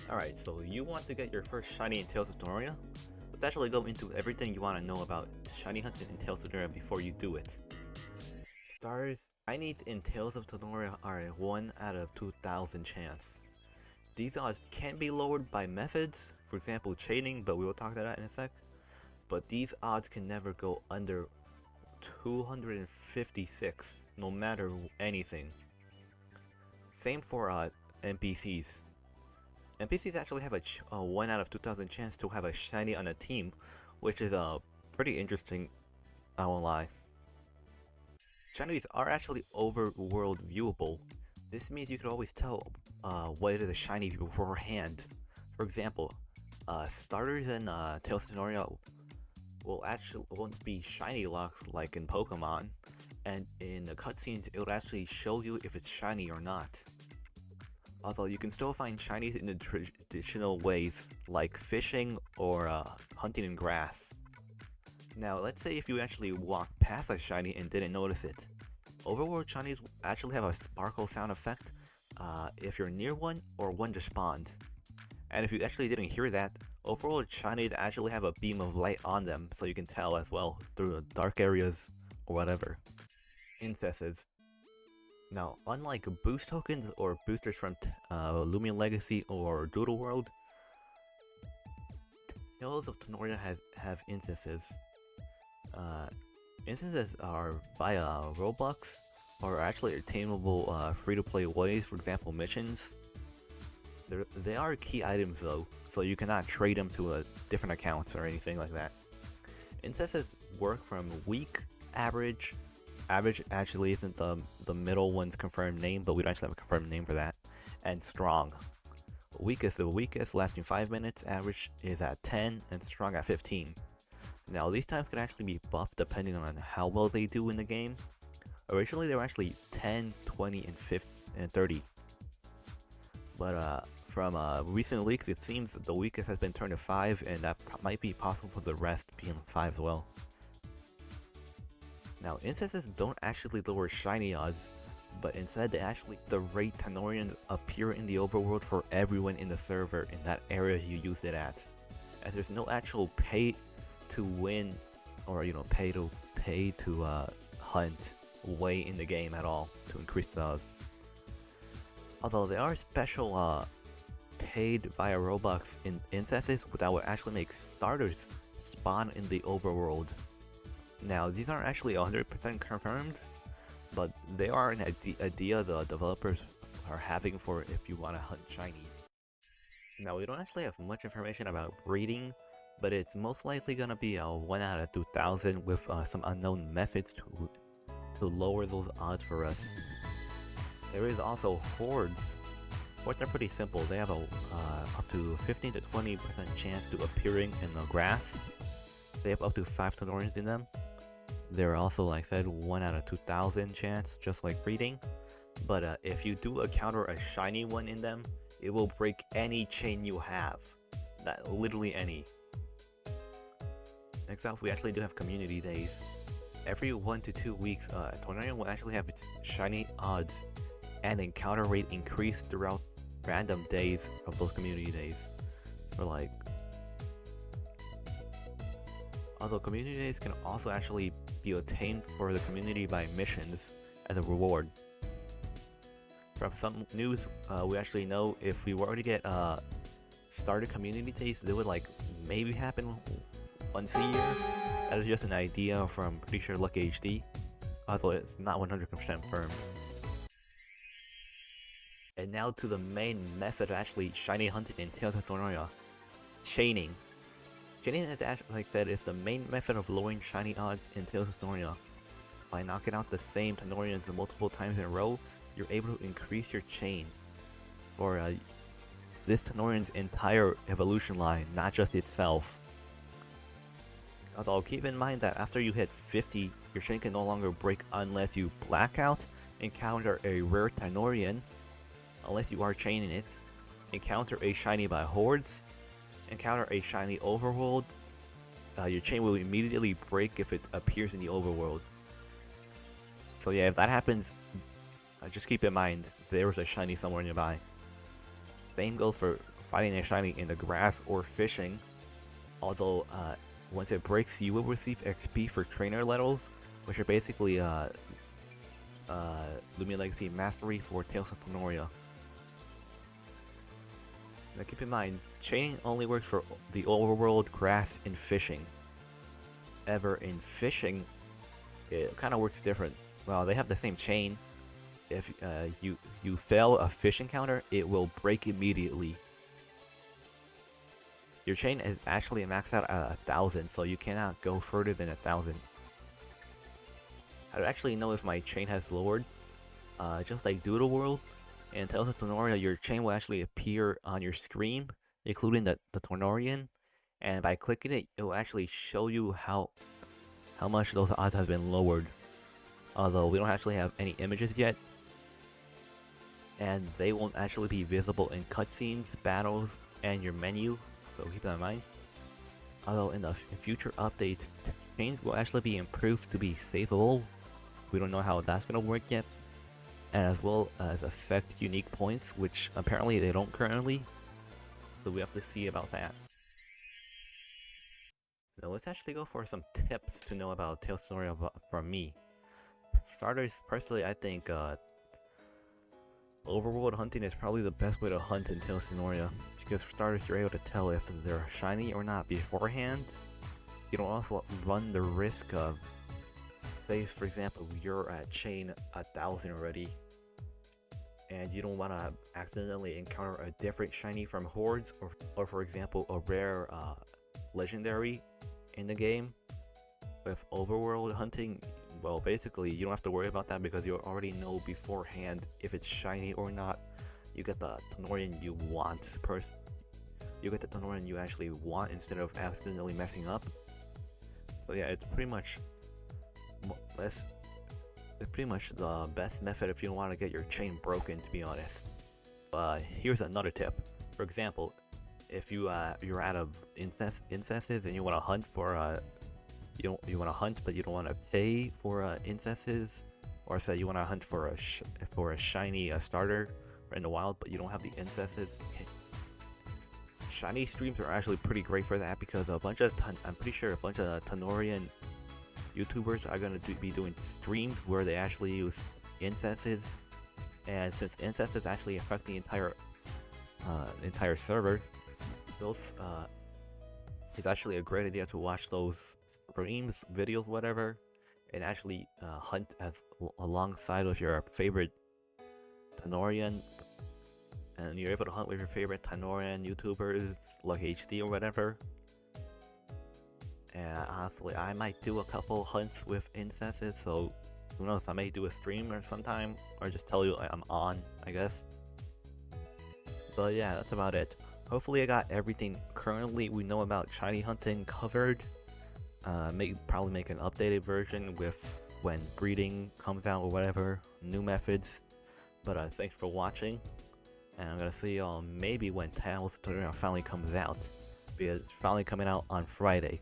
Alright, so you want to get your first shiny in Tales of Tanorio? Let's actually go into everything you want to know about shiny hunting in Tales of Tanorio before you do it. Starters, shinies in Tales of Tanorio are a 1 out of 2,000 chance. These odds can be lowered by methods, for example chaining, but we will talk about that in a sec. But these odds can never go under 256, no matter anything. Same for NPCs. NPCs actually have a 1 out of 2,000 chance to have a shiny on a team, which is pretty interesting, I won't lie. Shinies are actually overworld viewable. This means you can always tell what is a shiny beforehand. For example, starters in Tales of Tanorio won't be shiny locks like in Pokemon, and in the cutscenes it will actually show you if it's shiny or not. Although you can still find shinies in the traditional ways, like fishing or hunting in grass. Now, let's say if you actually walked past a shiny and didn't notice it. Overworld shinies actually have a sparkle sound effect if you're near one or one just spawned. And if you actually didn't hear that, Overworld shinies actually have a beam of light on them, so you can tell as well through the dark areas or whatever. Incenses. Now, unlike boost tokens or boosters from Lumion Legacy or Doodle World, Tales of Tanorio have instances. Instances are via Roblox or actually attainable free-to-play ways, for example missions. They are key items though, so you cannot trade them to different accounts or anything like that. Instances work from weak, average. Average actually isn't the middle one's confirmed name, but we don't actually have a confirmed name for that. And strong. Weak is the weakest, lasting 5 minutes. Average is at 10, and strong at 15. Now these times can actually be buffed depending on how well they do in the game. Originally they were actually 10, 20, and 30. But from recent leaks, it seems that the weakest has been turned to 5, and that might be possible for the rest being 5 as well. Now, incenses don't actually lower shiny odds, but instead they actually the rate Tanorians appear in the overworld for everyone in the server in that area you used it at. As there's no actual pay to win, or pay to hunt way in the game at all to increase the odds. Although there are special paid via Robux in incenses that will actually make starters spawn in the overworld. Now, these aren't actually 100% confirmed, but they are an idea the developers are having for if you want to hunt shinies. Now, we don't actually have much information about breeding, but it's most likely gonna be a 1 out of 2,000 with some unknown methods to lower those odds for us. There is also Hoards. Hoards are pretty simple. They have a up to 15 to 20% chance to appearing in the grass. They have up to 5 Tanorians in them. They're also, like I said, 1 out of 2,000 chance, just like breeding. But if you do encounter a shiny one in them, it will break any chain you have. Literally any. Next off, we actually do have community days. Every 1 to 2 weeks, Tanorio will actually have its shiny odds and encounter rate increase throughout random days of those community days. Although community days can also actually be obtained for the community by missions as a reward. From some news, we actually know if we were to get started community days, they would maybe happen once a year. That is just an idea from pretty sure Lucky HD, although it's not 100% confirmed. And now to the main method of actually shiny hunting in Tales of Tanorio, chaining. Chaining, is actually, like I said, is the main method of lowering shiny odds in Tales of Tanorio. By knocking out the same Tanorians multiple times in a row, you're able to increase your chain for this Tanorian's entire evolution line, not just itself. Although keep in mind that after you hit 50, your chain can no longer break unless you blackout, encounter a rare Tanorian, unless you are chaining it, encounter a shiny by Hoards, encounter a shiny Overworld. Your chain will immediately break if it appears in the Overworld. So yeah, if that happens, just keep in mind there was a shiny somewhere nearby. Same goes for finding a shiny in the grass or fishing. Although, once it breaks, you will receive XP for trainer levels, which are basically Lumia Legacy Mastery for Tales of Tanorio. Now keep in mind, chaining only works for the overworld, grass, and fishing. Ever in fishing, it kind of works different. Well, they have the same chain. If you fail a fish encounter, it will break immediately. Your chain is actually maxed out at 1,000, so you cannot go further than 1,000. I don't actually know if my chain has lowered. Just like Doodle World and Tales of Tanorio, your chain will actually appear on your screen, including the Tanorian, and by clicking it, it will actually show you how much those odds have been lowered. Although we don't actually have any images yet, and they won't actually be visible in cutscenes, battles, and your menu, so keep that in mind. Although in future updates, chains will actually be improved to be savable. We don't know how that's gonna work yet, and as well as affect unique points, which apparently they don't currently. So we have to see about that. Now let's actually go for some tips to know about Tales of Tanorio from me. For starters, personally, I think Overworld hunting is probably the best way to hunt in Tales of Tanorio, because for starters, you're able to tell if they're shiny or not beforehand. You don't also run the risk of, say for example, you're at chain 1,000 already, and you don't want to accidentally encounter a different shiny from Hoards, or for example, a rare legendary in the game. With Overworld hunting, well, basically, you don't have to worry about that because you already know beforehand if it's shiny or not. You get the Tanorian you want. You get the Tanorian you actually want instead of accidentally messing up. But yeah, it's pretty much the best method if you don't want to get your chain broken, to be honest. Here's another tip. For example, if you're out of incenses and you want to hunt for you want to hunt but you don't want to pay for incenses, or say you want to hunt for a shiny starter in the wild but you don't have the incenses. Okay. Shiny streams are actually pretty great for that, because I'm pretty sure a bunch of Tanorian YouTubers are going to be doing streams where they actually use incenses, and since incenses actually affect the entire server, it's actually a great idea to watch those streams, videos, whatever, and actually hunt alongside with your favorite Tanorian, and you're able to hunt with your favorite Tanorian YouTubers like HD or whatever. And honestly, I might do a couple hunts with incenses, so who knows, I may do a stream or sometime, or just tell you I'm on, I guess. But yeah, that's about it. Hopefully I got everything currently we know about shiny hunting covered. Probably make an updated version with when breeding comes out or whatever, new methods. But thanks for watching, and I'm gonna see y'all maybe when Tales of Tanorio finally comes out, because it's finally coming out on Friday.